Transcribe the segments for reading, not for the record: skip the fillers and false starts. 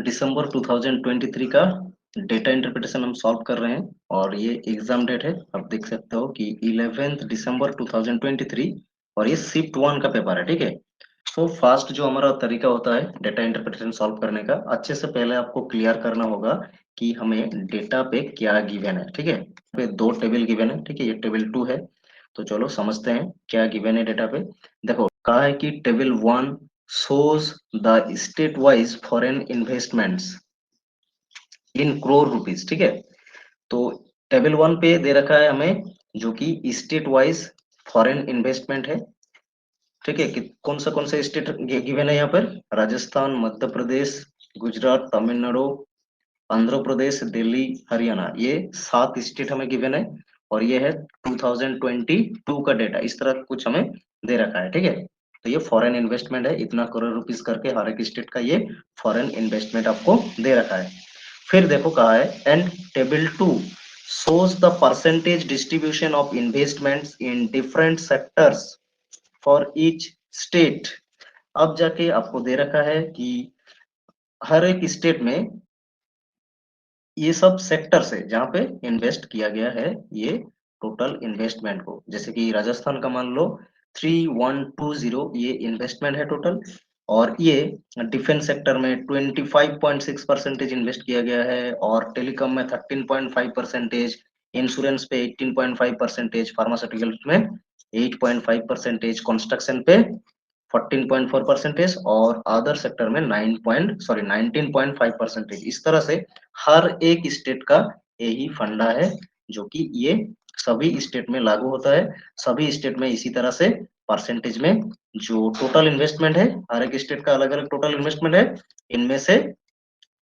दिसंबर 2023 का data interpretation हम solve कर रहे हैं और ये एग्जाम डेट है। आप देख सकते हो कि 11 दिसंबर 2023 और ये शिफ्ट 1 का पेपर है। ठीक है, सो फास्ट जो हमारा तरीका होता है डेटा इंटरप्रिटेशन सॉल्व करने का, अच्छे से पहले आपको क्लियर करना होगा कि हमें डेटा पे क्या गिवन है। ठीक है, पे दो टेबल गिवन है। ठीक है, ये टेबल 2 है। तो चलो समझते हैं क्या गिवन है डेटा पे। देखो कहा है कि table 1 shows the state wise foreign investments in crore rupees. ठीक है, तो टेबल 1 पे दे रखा है हमें जो कि स्टेट वाइज फॉरेन इन्वेस्टमेंट है। ठीक है, कि कौन सा स्टेट गिवन है यहाँ पर? राजस्थान, मध्य प्रदेश, गुजरात, तमिलनाडु, आंध्र प्रदेश, दिल्ली, हरियाणा, ये 7 स्टेट हमें गिवन है। और ये है 2022 का डेटा, इस तरह कुछ हमें दे रखा है। ठीक है, तो ये फॉरेन इन्वेस्टमेंट है, इतना करोड़ रुपीस करके हर एक स्टेट का ये फॉरेन इन्वेस्टमेंट आपको दे रखा है। फिर देखो कहा है and table 2 shows the percentage distribution of investments in different sectors for each state। अब जाके आपको दे रखा है कि हर एक स्टेट में ये सब सेक्टर्स है जहाँ पे इन्वेस्ट किया गया है ये टोटल इन्वेस्टमेंट को। जैसे कि राजस्थान का मान लो 3120 ये इन्वेस्टमेंट है टोटल। और ये डिफेंस सेक्टर में 25.6% इन्वेस्ट किया गया है, और टेलीकॉम में 13.5%, इंश्योरेंस पे 18.5%, फार्मास्यूटिकल्स में 8.5%, कंस्ट्रक्शन पे 14.4% और अदर सेक्टर में 19.5%। इस तरह से हर एक स्टेट का यही फंडा है जो कि ये सभी स्टेट में लागू होता है। सभी स्टेट में इसी तरह से परसेंटेज में जो टोटल इन्वेस्टमेंट है, हर एक स्टेट का अलग अलग टोटल इन्वेस्टमेंट है, इनमें से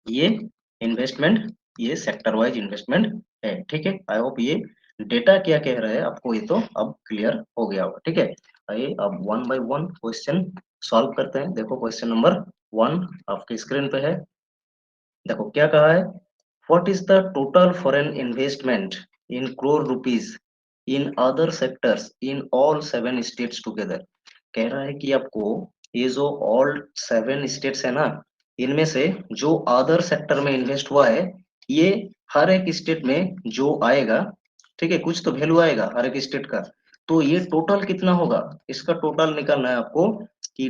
ये इन्वेस्टमेंट ये सेक्टर वाइज इन्वेस्टमेंट है। ठीक है, आई होप ये डेटा क्या कह रहा है आपको ये तो अब क्लियर हो गया होगा। ठीक है, आइए अब one by one question solve करते हैं। देखो क्वेश्चन नंबर 1 आपके स्क्रीन पे है। देखो क्या कहा है, what is the total foreign investment in crore rupees in other sectors in all 7 states together. कह रहा है कि आपको ये जो ऑल 7 स्टेट्स है ना, इनमें से जो अदर सेक्टर में इन्वेस्ट हुआ है, ये हर एक स्टेट में जो आएगा, ठीक है, कुछ तो वैल्यू आएगा हर एक स्टेट का, तो ये टोटल कितना होगा इसका टोटल निकालना है आपको कि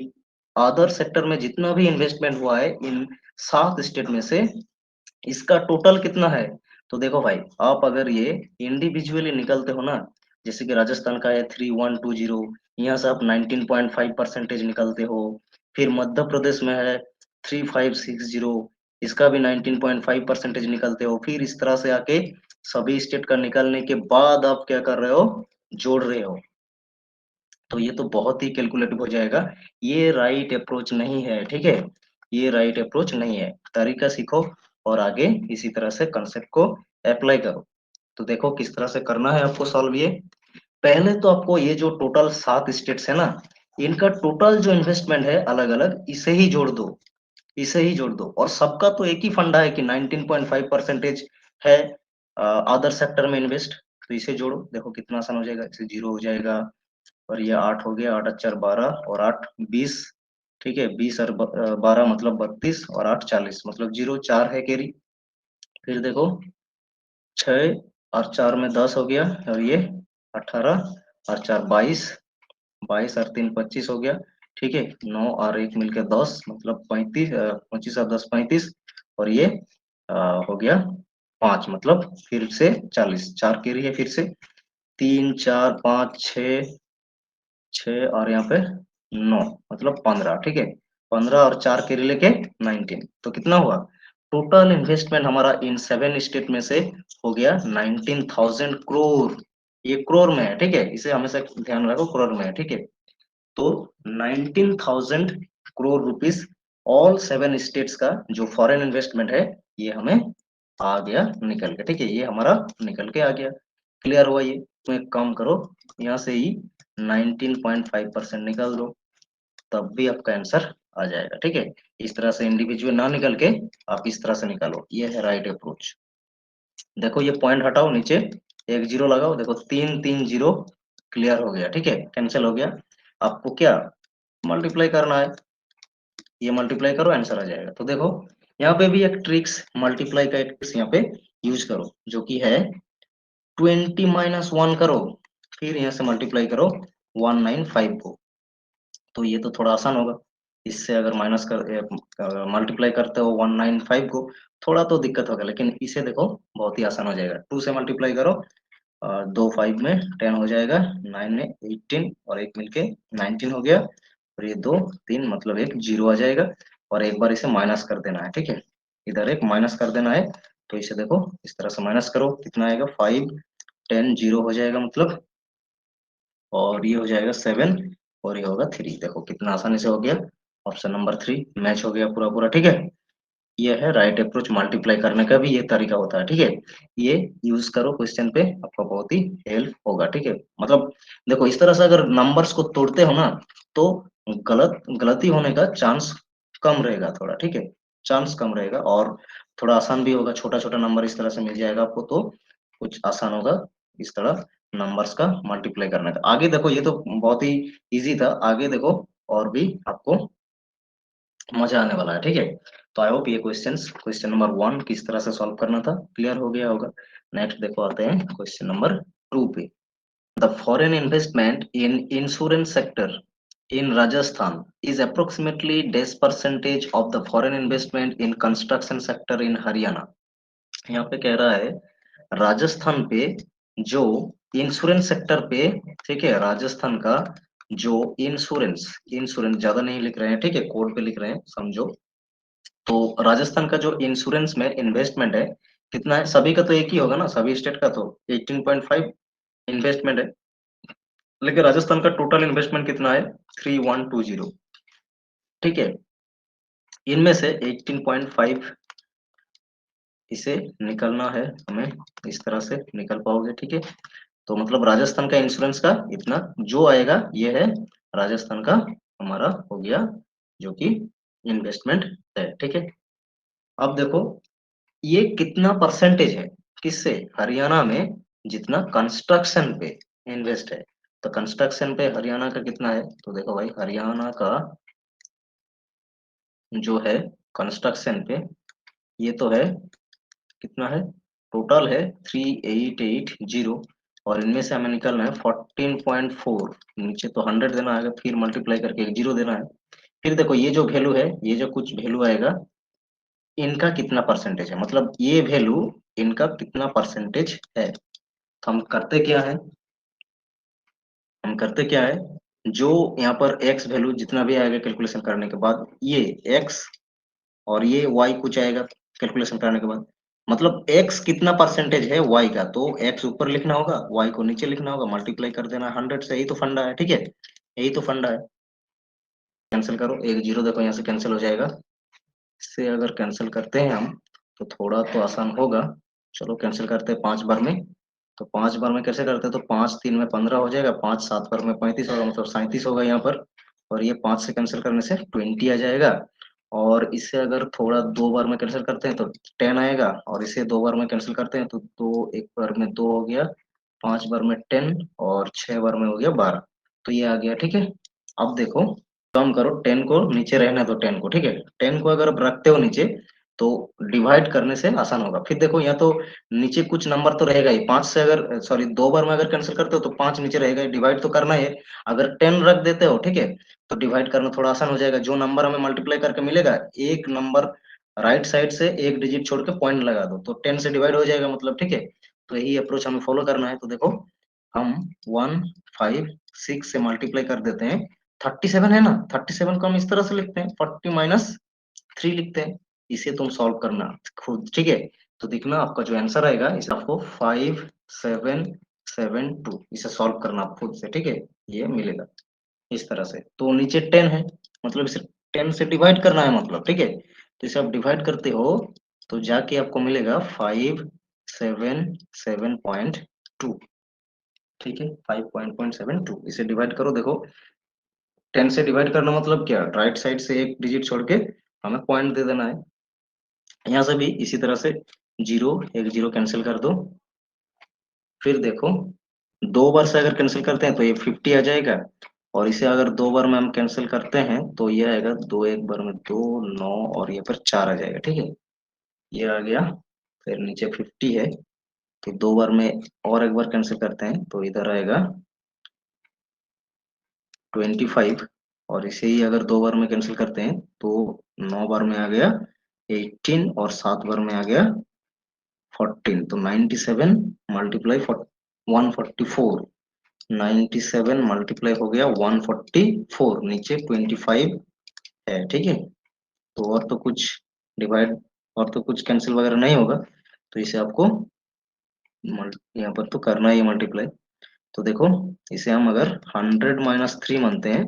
अदर सेक्टर में जितना भी इन्वेस्टमेंट हुआ है इन 7 स्टेट में से इसका टोटल कितना है। तो देखो भाई, आप अगर ये इंडिविजुअली निकलते हो ना, जैसे कि राजस्थान का है 3120, यहाँ से आप 19.5% निकलते हो। फिर मध्य प्रदेश में है 3560, इसका भी 19.5% निकलते हो। फिर इस तरह से आके सभी स्टेट का निकालने के बाद आप क्या कर रहे हो, जोड़ रहे हो। तो ये तो बहुत ही कैलकुलेटिव हो जाएगा। ये राइट अप्रोच नहीं है। ठीक है, ये राइट अप्रोच नहीं है। तरीका सीखो और आगे इसी तरह से कंसेप्ट को अप्लाई करो। तो देखो किस तरह से करना है आपको सॉल्व ये। पहले तो आपको ये जो टोटल 7 स्टेट्स है ना, इनका टोटल जो इन्वेस्टमेंट है अलग अलग, इसे ही जोड़ दो, इसे ही जोड़ दो। और सबका तो एक ही फंडा है कि 19.5% है अदर सेक्टर में इन्वेस्ट। तो इसे जोड़ो, देखो कितना आसान हो जाएगा। इसे 0 हो जाएगा, और ये 8 हो गया, 8 4 12 और 8 20। ठीक है, 20 और 12 मतलब 32 और 8 40 मतलब 0 4 है कैरी। फिर देखो 6 और 4 में 10 हो गया, और ये 18 और 4 22, 22 और 3 25 हो गया। ठीक है, 9 और 1 मिलकर 10 मतलब 35, 25 और 10 35, और ये हो गया 5 मतलब फिर से 40, 4 कैरी है फिर से, 3 4 5 6 और यहाँ पे 9 मतलब 15। ठीक है, 15 और 4 के रिले के 19। तो कितना हुआ टोटल इन्वेस्टमेंट हमारा इन 7 स्टेट में से हो गया 19,000 करोड़। ये करोड़ में है। ठीक है, इसे हमेशा ध्यान रखो, करोड़ में है। ठीक है, तो 19,000 करोड़ रुपीस ऑल 7 स्टेट्स का जो फॉरेन इन्वेस्टमेंट है, ये हमें आ गया निकल के। ठीक है, ये हमारा निकल के आ गया। क्लियर हुआ ये। तो एक काम करो, यहाँ से ही 19.5% निकाल दो, तब भी आपका आंसर आ जाएगा। ठीक है, इस तरह से इंडिविजुअल ना निकल के आप इस तरह से निकालो, ये है राइट अप्रोच। देखो ये पॉइंट हटाओ, नीचे एक जीरो लगाओ, देखो 3 3 0 क्लियर हो गया। ठीक है, कैंसिल हो गया। आपको क्या मल्टीप्लाई करना है, ये मल्टीप्लाई करो, आंसर आ जाएगा। तो देखो यहाँ पे भी एक ट्रिक्स, मल्टीप्लाई का एक ट्रिक्स यहाँ पे यूज करो, जो कि है 20 - 1 करो, फिर यहाँ से मल्टीप्लाई करो 195 को। तो ये तो थोड़ा आसान होगा। इससे अगर माइनस कर मल्टीप्लाई करते हो 195 को, थोड़ा तो दिक्कत होगा, लेकिन इसे देखो बहुत ही आसान हो जाएगा। 2 से मल्टीप्लाई करो, दो 5 में 10 हो जाएगा, 9 में 18 और एक मिलके 19 हो गया, और ये दो 3 मतलब एक जीरो आ जाएगा, और एक बार इसे माइनस कर देना है, ठीक है। इधर एक माइनस कर देना है, तो इसे देखो इस तरह से माइनस करो, कितना आएगा 5 10 जीरो हो जाएगा मतलब, और ये हो जाएगा 7 और ये होगा 3। देखो कितना आसानी से हो गया। ऑप्शन नंबर 3 मैच हो गया पूरा पूरा, ठीक है। ये है राइट अप्रोच, मल्टीप्लाई करने का भी ये तरीका होता है, ठीक है। ये यूज करो क्वेश्चन पे, आपको बहुत ही हेल्प होगा, ठीक है। मतलब देखो इस तरह से अगर नंबर्स को तोड़ते हो ना, तो गलती होने का चांस कम रहेगा थोड़ा, ठीक है। चांस कम रहेगा, और थोड़ा आसान भी होगा। छोटा छोटा नंबर इस तरह से मिल जाएगा आपको, तो कुछ आसान होगा इस तरह नंबर्स का मल्टीप्लाई करने का। आगे देखो, ये तो बहुत ही इजी था, आगे देखो और भी आपको मजा आने वाला है, ठीक है। तो आई होप ये क्वेश्चन नंबर 1 किस तरह से सॉल्व करना था क्लियर हो गया होगा। नेक्स्ट देखो आते हैं क्वेश्चन नंबर 2 पे। The foreign investment in insurance sector in Rajasthan is approximately dash percentage of the foreign investment in construction sector in Haryana। यहाँ पे कह रहा है राजस्थान पे जो इंश्योरेंस सेक्टर पे, ठीक है, राजस्थान का जो इंश्योरेंस, इंश्योरेंस ज्यादा नहीं लिख रहे हैं, ठीक है, कोड पे लिख रहे हैं, समझो। तो राजस्थान का जो इंश्योरेंस में इन्वेस्टमेंट है कितना है, सभी का तो एक ही होगा ना, सभी स्टेट का तो 18.5 इन्वेस्टमेंट है, लेकिन राजस्थान का टोटल इन्वेस्टमेंट कितना है 3120, ठीक है। इनमें से 18.5 इसे निकलना है हमें, इस तरह से निकल पाओगे, ठीक है। तो मतलब राजस्थान का इंश्योरेंस का इतना जो आएगा, ये है राजस्थान का हमारा हो गया, जो कि इन्वेस्टमेंट है, ठीक है। अब देखो ये कितना परसेंटेज है, किससे, हरियाणा में जितना कंस्ट्रक्शन पे इन्वेस्ट है। तो कंस्ट्रक्शन पे हरियाणा का कितना है, तो देखो भाई हरियाणा का जो है कंस्ट्रक्शन पे, ये तो है कितना है, टोटल है 3880, और इनमें से हमें निकालना है 14.4। नीचे तो 100 देना आएगा, फिर मल्टीप्लाई करके एक जीरो देना है। फिर देखो ये जो वैल्यू है, ये जो कुछ वैल्यू आएगा, इनका कितना परसेंटेज है, मतलब ये वैल्यू इनका कितना परसेंटेज है। तो हम करते क्या है, जो यहाँ पर x वैल्यू जितना भी आएगा कैलकुलेशन करने के बाद, ये x और ये y कुछ आएगा कैलकुलेशन करने के बाद, मतलब x कितना परसेंटेज है y का, तो x ऊपर लिखना होगा, y को नीचे लिखना होगा, मल्टीप्लाई कर देना 100 से। यही तो फंडा है, ठीक है, यही तो फंडा है। कैंसिल करो, एक जीरो देखो यहाँ से कैंसिल हो जाएगा। इससे अगर कैंसिल करते हैं हम, तो थोड़ा तो आसान होगा। चलो कैंसिल करते हैं 5 बार में। तो 5 बार में कैसे करते हैं, तो 5 3 में 15 हो जाएगा, 5 7 बार में 35 होगा, मतलब 37 होगा यहाँ पर। और ये 5 से कैंसिल करने से 20 आ जाएगा। और इसे अगर थोड़ा 2 बार में कैंसिल करते हैं तो 10 आएगा, और इसे 2 बार में कैंसिल करते हैं तो दो, एक बार में 2 हो गया, 5 बार में 10, और 6 बार में हो गया 12। तो ये आ गया, ठीक है। अब देखो कम करो, 10 को नीचे रहने दो, 10 को, ठीक है। 10 को अगर आप रखते हो नीचे, तो डिवाइड करने से आसान होगा। फिर देखो यहाँ तो नीचे कुछ नंबर तो रहेगा ही, 5 से अगर सॉरी 2 बार में अगर कैंसिल करते हो तो 5 नीचे रहेगा ही, डिवाइड तो करना ही है। अगर 10 रख देते हो, ठीक है, तो डिवाइड करना थोड़ा आसान हो जाएगा। जो नंबर हमें मल्टीप्लाई करके मिलेगा, एक नंबर राइट साइड से एक डिजिट छोड़ के पॉइंट लगा दो, तो 10 से डिवाइड हो जाएगा मतलब, ठीक है। तो यही अप्रोच हमें फॉलो करना है। तो देखो हम 156 से मल्टीप्लाई कर देते हैं, 37 है ना, 37 को हम इस तरह से लिखते हैं, 40 - 3 लिखते हैं। इसे तुम सॉल्व करना खुद, ठीक है। तो देखना आपका जो आंसर आएगा, इसे आपको 5772 इसे सॉल्व करना आप खुद से, ठीक है। ये मिलेगा इस तरह से। तो नीचे 10 है, मतलब इसे 10 से डिवाइड करना है मतलब, ठीक है। तो इसे आप डिवाइड करते हो, तो जाके आपको मिलेगा 577.2, ठीक है, 5.72। इसे डिवाइड करो, देखो 10 से डिवाइड करना मतलब क्या, राइट साइड से एक डिजिट छोड़ के हमें पॉइंट दे देना है। यहाँ से भी इसी तरह से जीरो, एक जीरो कैंसिल कर दो। फिर देखो 2 बार से अगर कैंसिल करते हैं तो ये 50 आ जाएगा, और इसे अगर 2 बार में हम कैंसिल करते हैं तो ये आएगा 2 एक बार में 2 9 और ये पर 4 आ जाएगा, ठीक है। ये आ गया। फिर नीचे 50 है, तो 2 बार में और एक बार कैंसिल करते हैं तो इधर आएगा 25। और इसे ही अगर 2 बार में कैंसिल करते हैं तो 9 बार में आ गया 18 और 7 बार में आ गया 14। तो 97 मल्टीप्लाई 144, 97 मल्टीप्लाई हो गया 144, नीचे 25 है, ठीक है। तो और तो कुछ डिवाइड और तो कुछ कैंसिल वगैरह नहीं होगा, तो इसे आपको यहाँ पर तो करना ही मल्टीप्लाई। तो देखो, इसे हम अगर 100 - 3 मानते हैं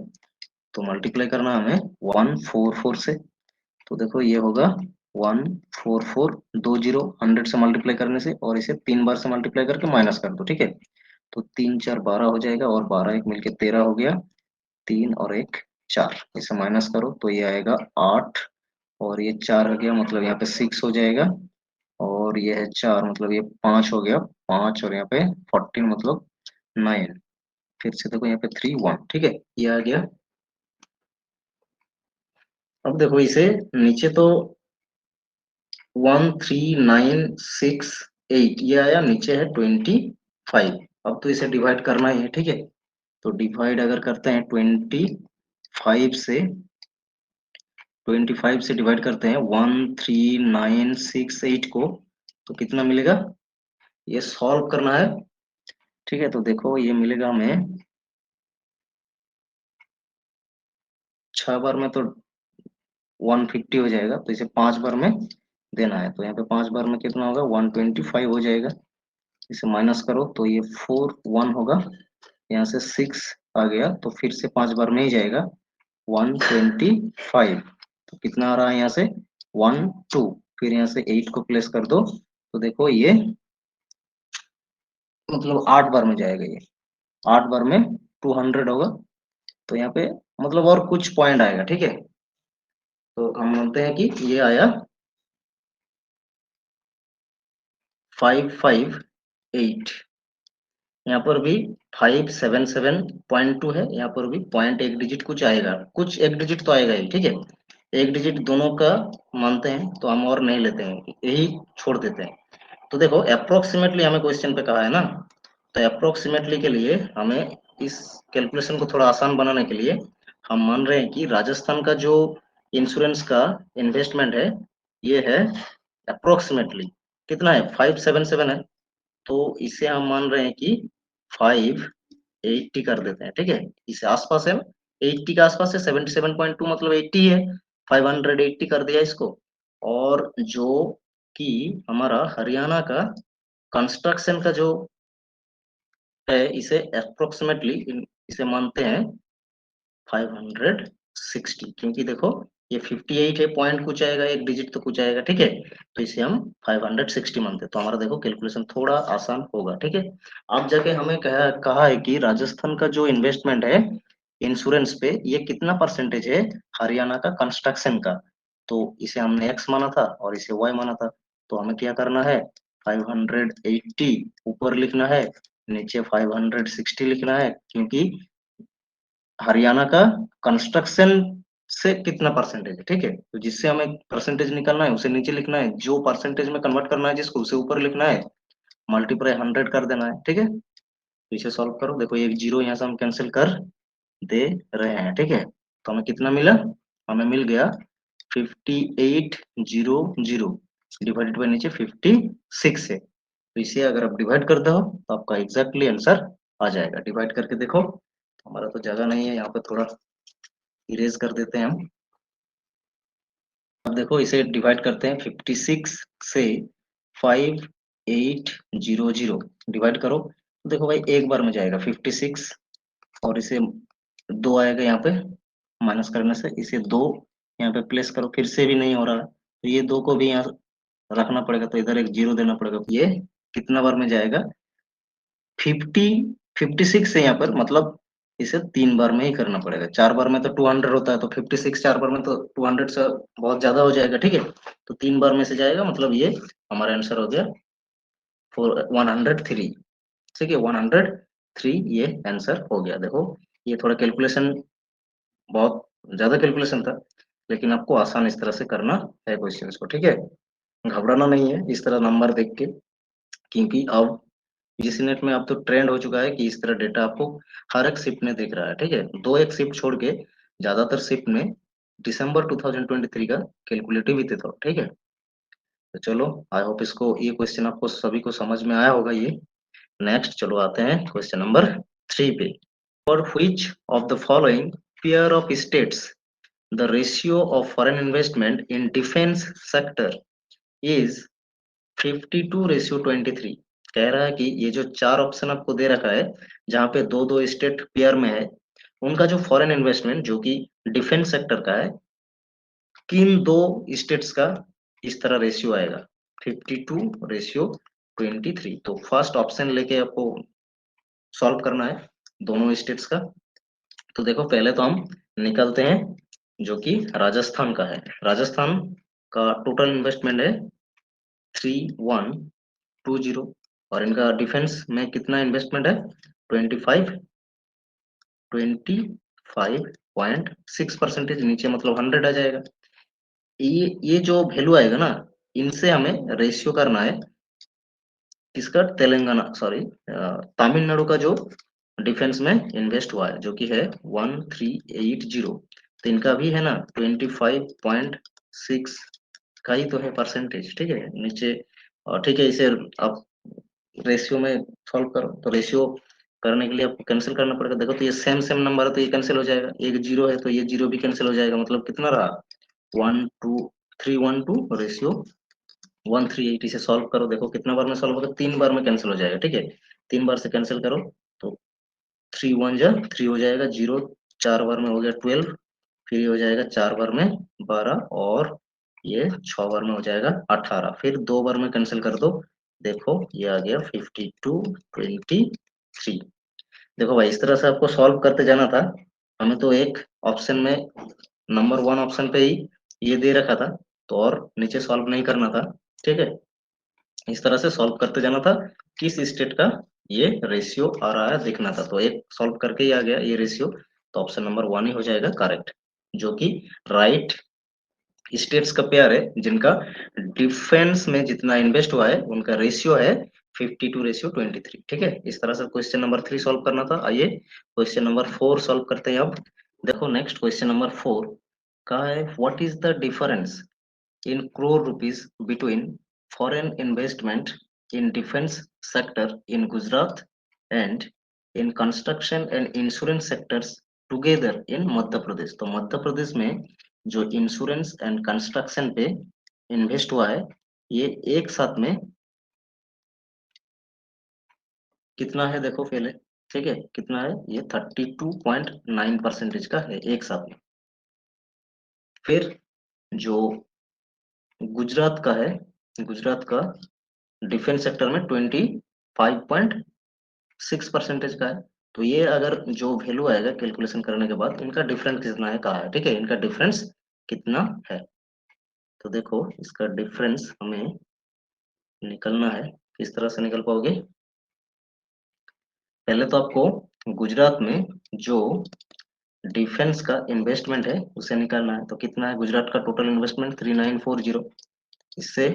तो मल्टीप्लाई करना हमें 144 से। तो देखो ये होगा 144, 20 100 से मल्टीप्लाई करने से, और इसे 3 बार से मल्टीप्लाई करके माइनस कर दो, ठीक है। तो 3 4 12 हो जाएगा, और 12 एक मिलके 13 हो गया, 3 और 1 4, इसे माइनस करो तो ये आएगा 8, और ये 4 हो गया मतलब यहाँ पे 6 हो जाएगा, और ये है 4 मतलब ये 5 हो गया, 5 और यहाँ पे 14 मतलब 9। फिर से देखो यहाँ पे 3 1, ठीक है, ये आ गया। अब देखो इसे नीचे तो 13968 ये आया, नीचे है 25। अब तो इसे डिवाइड करना ही है, ठीक है। तो डिवाइड अगर करते हैं 25 से, 25 से डिवाइड करते हैं 13968 को, तो कितना मिलेगा, ये सॉल्व करना है, ठीक है। तो देखो ये मिलेगा हमें 6 बार में तो 150 हो जाएगा, तो इसे 5 बार में देना है, तो यहाँ पे 5 बार में कितना होगा, 125 हो जाएगा। इसे माइनस करो तो ये 4 1 होगा, यहाँ से 6 आ गया, तो फिर से 5 बार में ही जाएगा 125। तो कितना आ रहा है यहाँ से 1 2, फिर यहाँ से 8 को प्लेस कर दो, तो देखो ये मतलब 8 बार में जाएगा, ये 8 बार में 200 होगा। तो यहाँ पे मतलब और कुछ पॉइंट आएगा, ठीक है। तो हम मानते हैं कि ये आया 558। यहाँ पर भी 577.2 है, यहाँ पर भी पॉइंट एक डिजिट कुछ आएगा, कुछ एक डिजिट तो आएगा ही, ठीक है। एक डिजिट दोनों का मानते हैं, तो हम और नहीं लेते हैं, यही छोड़ देते हैं। तो देखो अप्रोक्सीमेटली हमें क्वेश्चन पे कहा है ना, तो अप्रोक्सीमेटली के लिए हमें इस कैलकुलेशन को थोड़ा आसान बनाने के लिए हम मान रहे हैं कि राजस्थान का जो इंश्योरेंस का इन्वेस्टमेंट है, ये है अप्रोक्सीमेटली कितना है, 577 है। तो इसे हम मान रहे हैं कि 580 कर देते हैं, ठीक है। इसे आसपास है, 80 के आसपास है, 77.2 मतलब 80 है, 580 कर दिया इसको। और जो कि हमारा हरियाणा का कंस्ट्रक्शन का जो है, इसे अप्रोक्सीमेटली इसे मानते हैं 560, क्योंकि देखो ये 58 है, पॉइंट कुछ आएगा, एक डिजिट तो कुछ आएगा, ठीक है। तो इसे हम 560 मानते हैं, तो हमारा देखो कैलकुलेशन थोड़ा आसान होगा, ठीक है। अब जाके हमें कहा कहा है कि राजस्थान का जो इन्वेस्टमेंट है इंश्योरेंस पे, ये कितना परसेंटेज है हरियाणा का कंस्ट्रक्शन का। तो इसे हमने एक्स माना था और इसे वाई माना था, तो हमें क्या करना है, 580 ऊपर लिखना है, नीचे 560 लिखना है, क्योंकि हरियाणा का कंस्ट्रक्शन से कितना परसेंटेज है, ठीक है। तो जिससे हमें परसेंटेज निकालना है उसे नीचे लिखना है, जो परसेंटेज में कन्वर्ट करना है जिसको, उसे ऊपर लिखना है, मल्टीप्लाई 100 कर देना है, ठीक है। तो इसे सॉल्व करो, देखो ये जीरो यहाँ से हम कैंसिल कर दे रहे हैं, ठीक है। तो हमें कितना मिला, हमें मिल गया 5800 डिवाइडेड बाई नीचे 56 है। तो इसे अगर आप डिवाइड करते हो तो आपका एग्जैक्टली आंसर आ जाएगा। डिवाइड करके देखो, हमारा तो जगह नहीं है यहाँ पे, थोड़ा इरेज कर देते हैं हम। अब देखो इसे डिवाइड करते हैं 56 से, 5800 डिवाइड करो, तो देखो भाई एक बार में जाएगा 56, और इसे दो आएगा यहाँ पे, माइनस करने से इसे दो यहाँ पे प्लेस करो, फिर से भी नहीं हो रहा है, तो ये दो को भी यहाँ रखना पड़ेगा, तो इधर एक जीरो देना पड़ेगा। ये कितना बार में जाएगा, 56 है यहाँ पर, मतलब इसे 3 बार में ही करना पड़ेगा, 4 बार में तो 200 होता है, तो 56 4 बार में तो 200 से बहुत ज्यादा हो जाएगा, ठीक है। तो 3 बार में से जाएगा, मतलब ये हमारा आंसर हो गया 103, ठीक है, 103 ये आंसर हो गया। देखो ये थोड़ा कैलकुलेशन, बहुत ज्यादा कैलकुलेशन था, लेकिन आपको आसान इस तरह से करना है क्वेश्चंस को, ठीक है। घबराना नहीं है इस तरह नंबर देख के, क्योंकि अब जीसी नेट में अब तो ट्रेंड हो चुका है कि इस तरह डेटा आपको हर एक शिफ्ट में दिख रहा है, ठीक है। दो एक शिफ्ट छोड़ के ज्यादातर शिफ्ट में दिसंबर 2023 का कैलकुलेटिव ही थे, तो ठीक है। तो चलो, आई होप इसको, ये क्वेश्चन आपको सभी को समझ में आया होगा ये। नेक्स्ट चलो आते हैं क्वेश्चन नंबर 3 पे। For which of the following pair of states the ratio of foreign investment in defence sector is 52:23। कह रहा है कि ये जो चार ऑप्शन आपको दे रखा है, जहाँ पे दो दो स्टेट पेयर में है, उनका जो फॉरेन इन्वेस्टमेंट जो कि डिफेंस सेक्टर का है, किन दो स्टेट्स का इस तरह रेशियो आएगा, 52:23। तो फर्स्ट ऑप्शन लेके आपको सॉल्व करना है दोनों स्टेट्स का। तो देखो, पहले तो हम निकलते हैं जो कि राजस्थान का है। राजस्थान का टोटल इन्वेस्टमेंट है 3120, और इनका डिफेंस में कितना इन्वेस्टमेंट है, 25.6%, नीचे मतलब 100 आ जाएगा। ये जो वैल्यू आएगा ना, इनसे हमें रेशियो करना है किसका, तेलंगाना, सॉरी, तमिलनाडु का जो डिफेंस में इन्वेस्ट हुआ है जो कि है 1380। तो इनका भी है ना 25.6 का ही तो है परसेंटेज, ठीक है नीचे। और ठीक है, इसे आप रेशियो में सॉल्व करो, तो रेशियो करने के लिए आपको कैंसिल करना पड़ेगा। देखो, तो ये सेम सेम नंबर है तो ये कैंसिल हो जाएगा, एक जीरो है तो ये जीरो भी कैंसिल हो जाएगा, मतलब कितना रहा, 12312 रेशियो 1380 से सॉल्व करो। देखो कितना बार में सॉल्व होगा, 3 बार में कैंसिल हो जाएगा, ठीक है। 3 बार से कैंसिल करो तो 3 1 जा 3 हो जाएगा, जीरो 4 बार में हो गया 12, फिर ये हो जाएगा 4 बार में 12, और ये 6 बार में हो जाएगा 18, फिर 2 बार में कैंसिल कर दो। देखो ये आ गया 52:23। देखो भाई, इस तरह से आपको सॉल्व करते जाना था। हमें तो एक ऑप्शन में, नंबर वन ऑप्शन पे ही ये दे रखा था, तो और नीचे सॉल्व नहीं करना था, ठीक है। इस तरह से सॉल्व करते जाना था, किस स्टेट का ये रेशियो आ रहा है देखना था। तो एक सॉल्व करके ही आ गया ये रेशियो, तो ऑप्शन नंबर वन ही हो जाएगा करेक्ट, जो कि राइट स्टेट्स का पेयर है जिनका डिफेंस में जितना इन्वेस्ट हुआ है उनका रेशियो है 52:23, ठीक है। इस तरह से क्वेश्चन नंबर 3 सॉल्व करना था। आइए क्वेश्चन नंबर 4 सॉल्व करते हैं अब। देखो नेक्स्ट क्वेश्चन नंबर 4 का है, what is the difference in crore rupees between foreign investment in defense sector in Gujarat and in construction and insurance sectors together in Madhya Pradesh. तो मध्य प्रदेश में जो इंश्योरेंस एंड कंस्ट्रक्शन पे इन्वेस्ट हुआ है, ये एक साथ में कितना है देखो पहले, ठीक है, कितना है ये 32.9% का है एक साथ में। फिर जो गुजरात का है, गुजरात का डिफेंस सेक्टर में 25.6% का है। तो ये अगर जो वैल्यू आएगा कैलकुलेशन करने के बाद, इनका डिफरेंस कितना है कहा है, ठीक है, इनका डिफरेंस कितना है। तो देखो इसका डिफरेंस हमें निकलना है, किस तरह से निकल पाओगे। पहले तो आपको गुजरात में जो डिफेंस का इन्वेस्टमेंट है उसे निकालना है। तो कितना है गुजरात का टोटल इन्वेस्टमेंट, 3940। इससे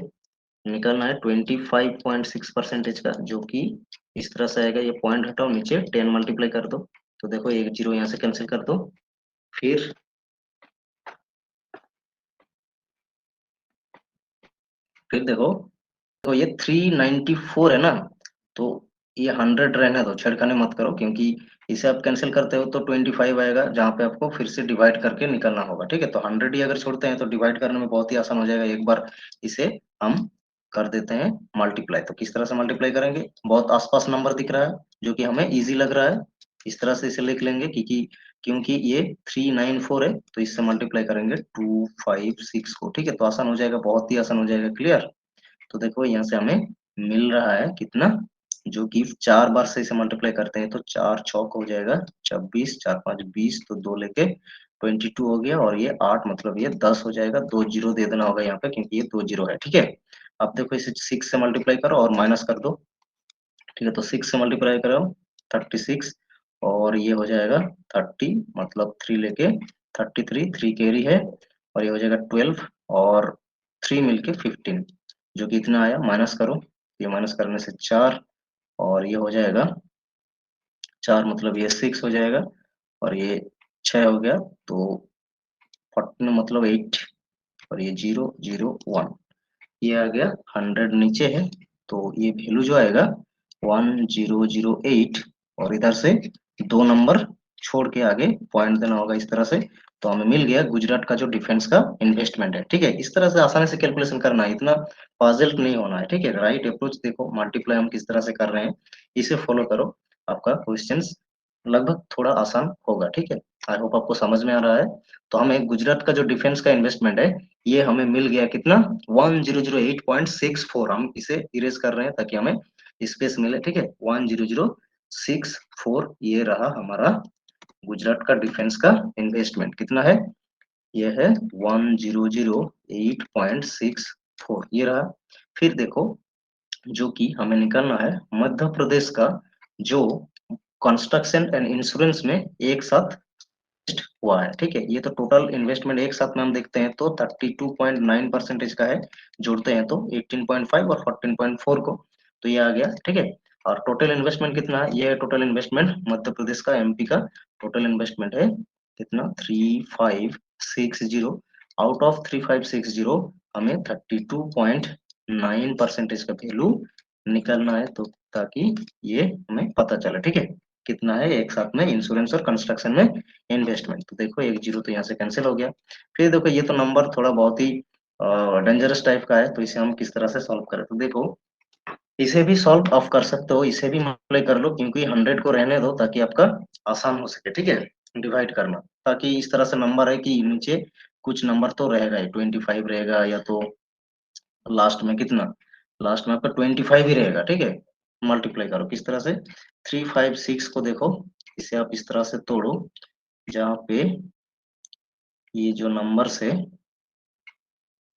निकालना है 25.6% का, जो कि इस तरह से आएगा, ये पॉइंट हटाओ, नीचे 10 मल्टीप्लाई कर दो। तो देखो एक जीरो यहाँ से कैंसिल कर दो, फिर देखो, तो ये 394 है ना, तो ये 100 रहने दो, छेड़खानी मत करो, क्योंकि इसे आप कैंसिल करते हो तो 25 आएगा, जहाँ पे आपको फिर से डिवाइड करके निकलना होगा, ठीक है। तो 100 ही अगर छोड़ते हैं तो डिवाइड करने में बहुत ही आसान हो जाएगा, एक बार इसे हम कर देते हैं मल्टीप्लाई। तो किस तरह से मल्टीप्लाई करेंगे, बहुत आसपास नंबर दिख रहा है जो कि हमें इजी लग रहा है, इस तरह से इसे लिख लेंगे, क्योंकि क्योंकि ये 394 है, तो इससे मल्टीप्लाई करेंगे 256 को, ठीक है। तो आसान हो जाएगा, बहुत ही आसान हो जाएगा, क्लियर। तो देखो यहाँ से हमें मिल रहा है कितना, जो कि 4 बार से इसे मल्टीप्लाई करते हैं तो 4 6 हो जाएगा 26, 4 5 20, तो 2 लेके 22 हो गया, और ये 8 मतलब ये 10 हो जाएगा। 2 जीरो दे देना होगा यहाँ पे, क्योंकि ये 2 जीरो है, ठीक है। अब देखो इसे 6 से मल्टीप्लाई करो और माइनस कर दो, ठीक है। तो 6 से मल्टीप्लाई करो 36, और ये हो जाएगा 30, मतलब 3 लेके 33, 3 कैरी है, और ये हो जाएगा 12 और 3 मिलके 15, जो कि इतना आया। माइनस करो, ये माइनस करने से 4, और ये हो जाएगा 4 मतलब ये 6 हो जाएगा, और ये 6 हो गया, तो 14 मतलब 8, और ये 0 0 1, ये आ गया 100 नीचे है, तो ये वैल्यू जो आएगा 1008, और इधर से 2 नंबर छोड़ के आगे पॉइंट देना होगा इस तरह से। तो हमें मिल गया गुजरात का जो डिफेंस का इन्वेस्टमेंट है। ठीक है, इस तरह से आसानी से कैलकुलेशन करना है, इतना पजल नहीं होना है। ठीक है, राइट अप्रोच देखो, मल्टीप्लाई हम किस तरह से कर रहे हैं, इसे फॉलो करो, आपका क्वेश्चंस लगभग थोड़ा आसान होगा। ठीक है, आई होप आपको समझ में आ रहा है। तो हमें गुजरात का जो डिफेंस का इन्वेस्टमेंट है, ये हमें मिल गया कितना, 1008.64। हम इसे इरेज कर रहे हैं ताकि हमें स्पेस मिले। ठीक है, 1006.4, ये रहा हमारा गुजरात का डिफेंस का इन्वेस्टमेंट। कितना है, ये है 1008.64, ये रहा। फिर देखो, जो कि हमें निकालना है मध्य प्रदेश का जो कंस्ट्रक्शन एंड इंश्योरेंस में एक साथ हुआ है। ठीक है, ये तो टोटल इन्वेस्टमेंट एक साथ में हम देखते हैं तो 32.9% का है, जोड़ते हैं तो 18.5 और 14.4 को, तो ये आ गया। ठीक है, और टोटल इन्वेस्टमेंट कितना है, ये है टोटल इन्वेस्टमेंट मध्य प्रदेश का, एमपी का टोटल इन्वेस्टमेंट है कितना, 3560। आउट ऑफ 3560 हमें 32.9% का वैल्यू निकलना है, तो ताकि ये हमें पता चले। ठीक है, कितना है एक साथ में इंश्योरेंस और कंस्ट्रक्शन में इन्वेस्टमेंट। तो देखो एक जीरो तो यहाँ से कैंसिल हो गया। फिर देखो ये तो नंबर थोड़ा बहुत ही डेंजरस टाइप का है, तो इसे हम किस तरह से सॉल्व करें। तो देखो, इसे भी सॉल्व ऑफ कर सकते हो, इसे भी मल्टीप्लाई कर लो, क्योंकि 100 को रहने दो ताकि आपका आसान हो सके। ठीक है, डिवाइड करना, ताकि इस तरह से नंबर है कि नीचे कुछ नंबर तो रहेगा ही, 25 रहेगा, या तो लास्ट में कितना, लास्ट में आपका 25 ही रहेगा। ठीक है, मल्टीप्लाई करो किस तरह से, 356 को देखो, इसे आप इस तरह से तोड़ो, जहाँ पे ये जो नंबर से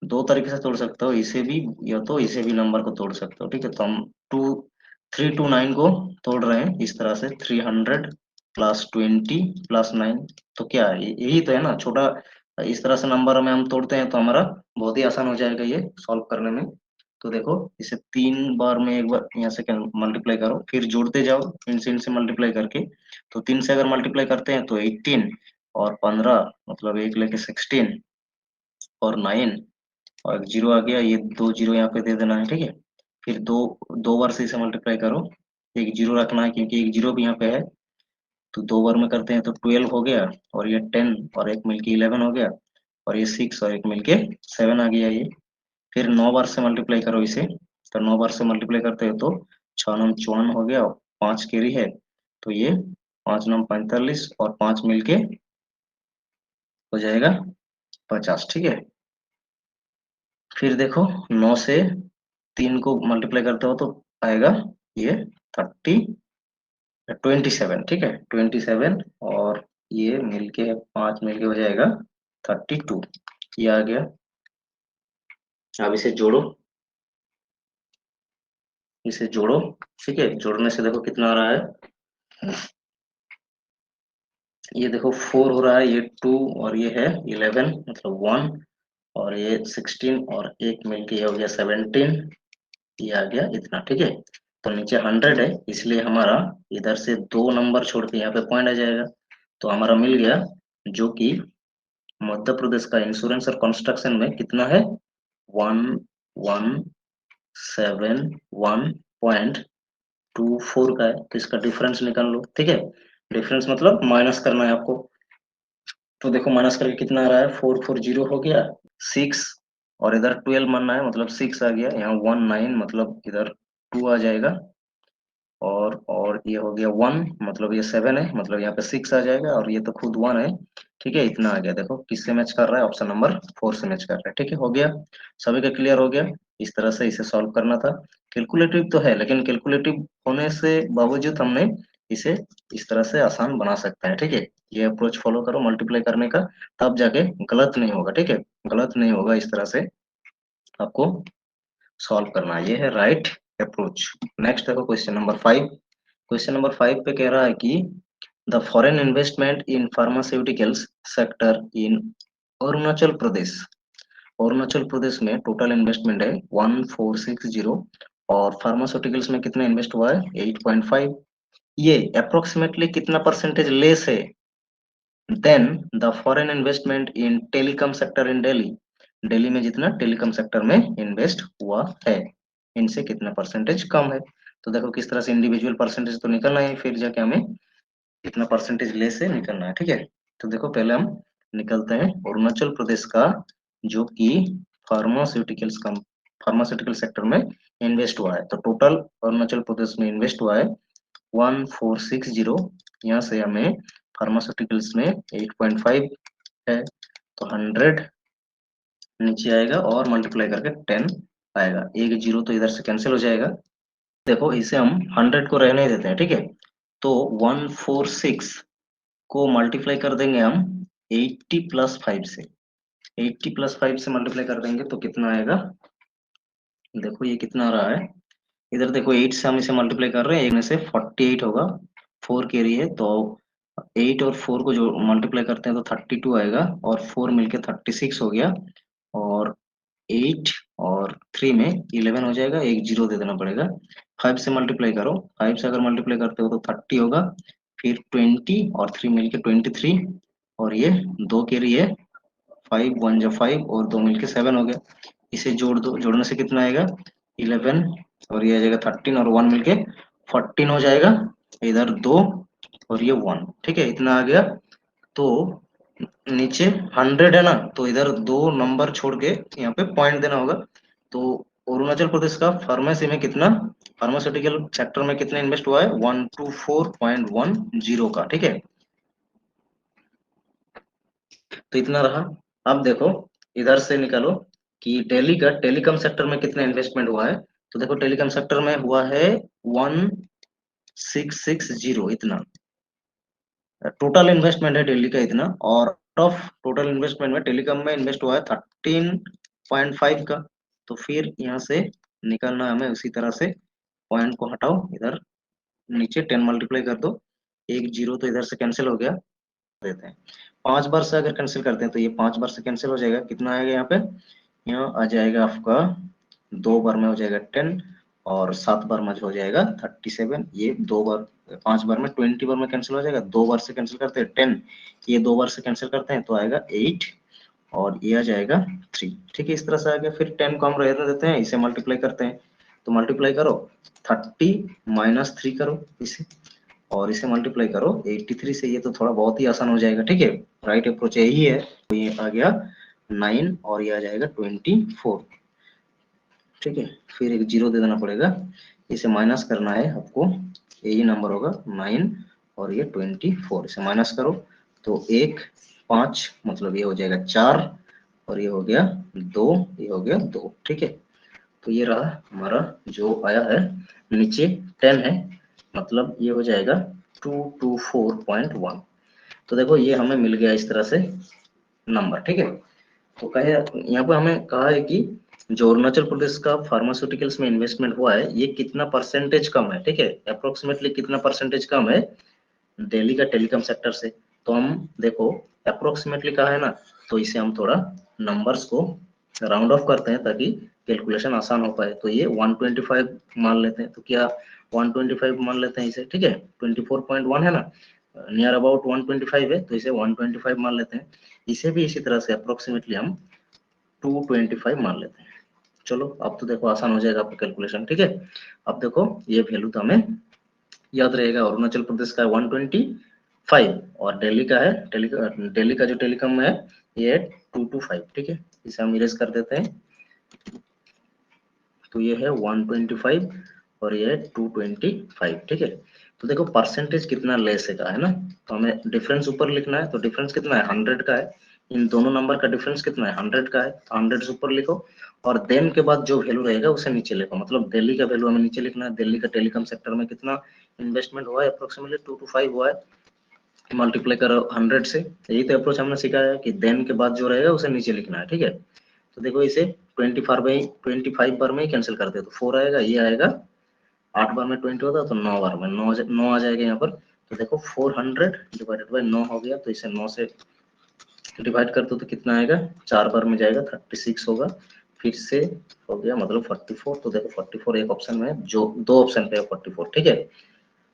दो तरीके से तोड़ सकते हो, इसे भी या तो इसे भी नंबर को तोड़ सकते हो। ठीक है, तो हम 329 को तोड़ रहे हैं इस तरह से, 300 प्लस 20 प्लस 9, तो क्या है, यही तो है ना छोटा। इस तरह से नंबर में हम तोड़ते हैं तो हमारा बहुत ही आसान हो जाएगा ये सॉल्व करने में। तो देखो, इसे 3 बार में एक बार यहाँ से मल्टीप्लाई करो, फिर जोड़ते जाओ इनसे मल्टीप्लाई करके। तो 3 से अगर मल्टीप्लाई करते हैं तो 18, और 15 मतलब एक लेके 16, और 9, और एक जीरो आ गया, ये 2 जीरो यहाँ पे दे देना है। ठीक है, फिर दो दो बार से इसे मल्टीप्लाई करो, एक जीरो रखना है क्योंकि एक जीरो भी यहाँ पे है, तो 2 बार में करते हैं तो 12 हो गया, और ये 10 और एक मिलके 11 हो गया, और ये 6 और एक मिलके 7 आ गया ये। फिर 9 बार से मल्टीप्लाई करो इसे, तो 9 बार से मल्टीप्लाई करते हो तो 6 9 54 हो गया, 5 कैरी है, तो ये 5 9 45, और 5 मिलके हो जाएगा 50। ठीक है, फिर देखो 9 से 3 को मल्टीप्लाई करते हो तो आएगा ये 27। ठीक है, 27, और ये मिलके 5 मिलके हो जाएगा 32, ये आ गया। अब इसे जोड़ो, इसे जोड़ो। ठीक है, जोड़ने से देखो कितना आ रहा है, ये देखो 4 हो रहा है, ये 2 और ये है 11 मतलब 1, और ये 16 और एक मिलके ये हो गया 17, ये आ गया इतना। ठीक है, तो नीचे 100 है, इसलिए हमारा इधर से 2 नंबर छोड़ के यहाँ पे पॉइंट आ जाएगा, तो हमारा मिल गया, जो कि मध्य प्रदेश का इंश्योरेंस और कंस्ट्रक्शन में कितना है, 1171.24 का है, तो इसका डिफरेंस निकाल लो। ठीक है, डिफरेंस मतलब माइनस करना है आपको, तो देखो माइनस करके कितना आ रहा है, 440 हो गया, 6, और इधर 12 मानना है मतलब 6 आ गया, यहाँ 19 मतलब इधर 2 आ जाएगा, और ये हो गया 1 मतलब ये 7 है, मतलब यहाँ पे 6 आ जाएगा, और ये तो खुद 1 है। ठीक है, इतना आ गया। देखो किससे मैच कर रहा है, ऑप्शन नंबर 4 से मैच कर रहा है। ठीक है, हो गया, सभी का क्लियर हो गया। इस तरह से इसे सॉल्व करना था। कैलकुलेटिव तो है, लेकिन कैलकुलेटिव होने से बावजूद हमने इसे इस तरह से आसान बना सकते हैं। ठीक है, ये अप्रोच फॉलो करो मल्टीप्लाई करने का, तब जाके गलत नहीं होगा। ठीक है, गलत नहीं होगा, इस तरह से आपको सॉल्व करना है, ये है राइट अप्रोच। नेक्स्ट देखो क्वेश्चन नंबर 5। क्वेश्चन नंबर 5 पे कह रहा है कि the foreign investment in pharmaceuticals sector in Arunachal Pradesh. Arunachal Pradesh में टोटल इन्वेस्टमेंट है 1460 और फार्मास्यूटिकल्स में कितना इन्वेस्ट हुआ है 8.5। ये अप्रोक्सीमेटली कितना परसेंटेज लेस है than the foreign investment in telecom sector in Delhi. Delhi में जितना टेलीकॉम सेक्टर में इन्वेस्ट हुआ है इनसे कितना परसेंटेज कम है। तो देखो किस तरह से इंडिविजुअल परसेंटेज तो निकलना है, फिर जाके हमें कितना परसेंटेज लेस से निकलना है। ठीक है, तो देखो पहले हम निकलते हैं अरुणाचल प्रदेश का जो कि फार्मास्यूटिकल्स कम फार्मास्यूटिकल सेक्टर में इन्वेस्ट हुआ है। तो टोटल अरुणाचल प्रदेश में इन्वेस्ट हुआ है 1460। यहाँ से हमें फार्मास्यूटिकल्स में 8.5 है तो 100 नीचे आएगा और मल्टीप्लाई करके 10 आएगा। एक जीरो तो इधर से कैंसिल हो जाएगा। देखो इसे हम 100 को रहने देते हैं। ठीक है, तो 146 को मल्टीप्लाई कर देंगे हम 80 प्लस 5 से। 80 प्लस 5 से मल्टीप्लाई कर देंगे तो कितना आएगा, देखो ये कितना आ रहा है। इधर देखो 8 से हम इसे मल्टीप्लाई कर रहे हैं, एक में से 48 होगा, 4 कैरी है तो 8 और 4 को जो मल्टीप्लाई करते हैं तो 32 आएगा और 4 मिलके 36 हो गया और 8 और 3 में 11 हो जाएगा, एक जीरो दे देना पड़ेगा। 5 से मल्टीप्लाई करो, 5 से अगर मल्टीप्लाई करते हो तो 30 होगा, फिर 20 और 3 मिलके 23 और ये 2 कैरी है, 5 1 जा 5 और 2 मिलके 7 हो गया। इसे जोड़ दो, जोड़ने से कितना आएगा 11 और ये आ जाएगा 13 और 1 मिलके 14 हो जाएगा, इधर 2 और ये 1। ठीक है, इतना आ गया। तो नीचे 100 है ना, तो इधर दो नंबर छोड़ के यहाँ पे पॉइंट देना होगा। तो अरुणाचल प्रदेश का फार्मेसी में कितना, फार्मास्यूटिकल सेक्टर में कितना इन्वेस्ट हुआ है 124.10 का। ठीक है, तो इतना रहा। अब देखो इधर से निकालो कि दिल्ली का टेलीकॉम सेक्टर में कितना इन्वेस्टमेंट हुआ है। तो देखो टेलीकॉम सेक्टर में हुआ है 1660 इतना टोटल इन्वेस्टमेंट है दिल्ली का इतना, और ऑफ टोटल इन्वेस्टमेंट में टेलीकॉम में इन्वेस्ट हुआ है 13.5 का। तो फिर यहाँ से निकालना है हमें उसी तरह से, पॉइंट को हटाओ, इधर नीचे 10 मल्टीप्लाई कर दो, एक जीरो तो इधर से कैंसिल हो गया, देते हैं 5 बार से अगर कैंसिल करते हैं तो ये 5 बार से कैंसिल हो जाएगा। कितना आएगा यहाँ पे, यहाँ आ जाएगा आपका 2 बार में हो जाएगा 10 और 7 बार में हो जाएगा 37। ये 2 बार 5 बार में 20 बार में कैंसिल हो जाएगा, 2 बार से कैंसिल करते हैं 10, ये 2 बार से कैंसिल करते हैं तो आएगा 8 और ये आ जाएगा 3। ठीक है, इस तरह से आ गया। फिर 10 को हम रहने देते हैं, इसे मल्टीप्लाई करते हैं तो मल्टीप्लाई करो 30 माइनस 3 करो इसे और इसे मल्टीप्लाई करो 83 से, ये तो थोड़ा बहुत ही आसान हो जाएगा। ठीक है, राइट अप्रोच यही है। तो ये आ गया 9 और ये आ जाएगा 24। ठीक है, फिर एक जीरो दे देना पड़ेगा, इसे माइनस करना है आपको, यही नंबर होगा 9 और ये 24, इसे माइनस करो तो 1 5 मतलब ये हो जाएगा 4 और ये हो गया 2, ये हो गया 2। ठीक है, तो ये रहा हमारा जो आया है, नीचे 10 है मतलब ये हो जाएगा 224.1। तो देखो ये हमें मिल गया इस तरह से नंबर। ठीक है, तो कहे यहाँ पे हमें कहा है कि जो अरुणाचल प्रदेश का फार्मास्यूटिकल्स में इन्वेस्टमेंट हुआ है ये कितना परसेंटेज कम है। ठीक है, अप्रोक्सीमेटली कितना परसेंटेज कम है दिल्ली का टेलीकॉम सेक्टर से। तो हम देखो अप्रोक्सीमेटली कहा है ना, तो इसे हम थोड़ा नंबर्स को राउंड ऑफ करते हैं ताकि कैलकुलेशन आसान हो पाए। तो ये 125 मान लेते हैं, तो क्या 125 मान लेते हैं इसे। ठीक है, 24.1 है ना, नियर अबाउट 125 है तो इसे 125 मान लेते हैं। इसे भी इसी तरह से अप्रोक्सीमेटली हम 225 मान लेते हैं। चलो अब तो देखो आसान हो जाएगा आपका कैलकुलेशन। ठीक है, अब देखो ये वैल्यू तो हमें याद रहेगा, अरुणाचल प्रदेश का 125 और दिल्ली का है, दिल्ली का जो टेलीकॉम है ये है 225। ठीक है, इसे हम इरेज कर देते हैं, तो ये है 125 और ये है 225। ठीक है, तो देखो परसेंटेज कितना लेस है ना, तो हमें डिफरेंस ऊपर लिखना है, तो डिफरेंस कितना है 100 का है, इन दोनों नंबर का डिफरेंस कितना है 100 का है, तो 100 से ऊपर लिखो और देन के बाद जो वैल्यू रहेगा उसे नीचे लिखो। मतलब दिल्ली का वैल्यू हमें नीचे लिखना है, दिल्ली का टेलीकॉम सेक्टर में कितना इन्वेस्टमेंट हुआ है अप्रोक्सीमेटली 225 हुआ है, मल्टीप्लाई करो 100 से। यही तो अप्रोच हमने सिखाया है कि देन के बाद जो रहेगा उसे नीचे लिखना है। ठीक है, तो देखो इसे 25 बार में ही कैंसिल करते हैं तो 4 आएगा, ये आएगा 8 बार में 20 होता है तो 9 बार में 9 आ जाएगा यहाँ पर, तो देखो 400 डिवाइडेड बाय 9 हो गया, तो इसे 9 से डिवाइड कर दो तो कितना आएगा, 4 बार में जाएगा 36 होगा, फिर से हो गया मतलब 44। तो देखो 44 एक ऑप्शन में है, जो 2 ऑप्शन पे है 44, ठीक है।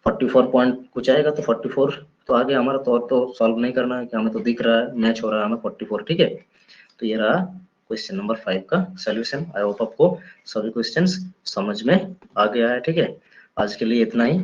44 पॉइंट कुछ आएगा तो 44 तो आगे हमारा, तो सॉल्व नहीं करना है कि हमें तो दिख रहा है मैच हो रहा है हमें 44, ठीक है। तो ये रहा क्वेश्चन नंबर 5 का सॉल्यूशन। आई होप आपको सभी क्वेश्चंस समझ में आ गया है, ठीक है। आज के लिए इतना ही।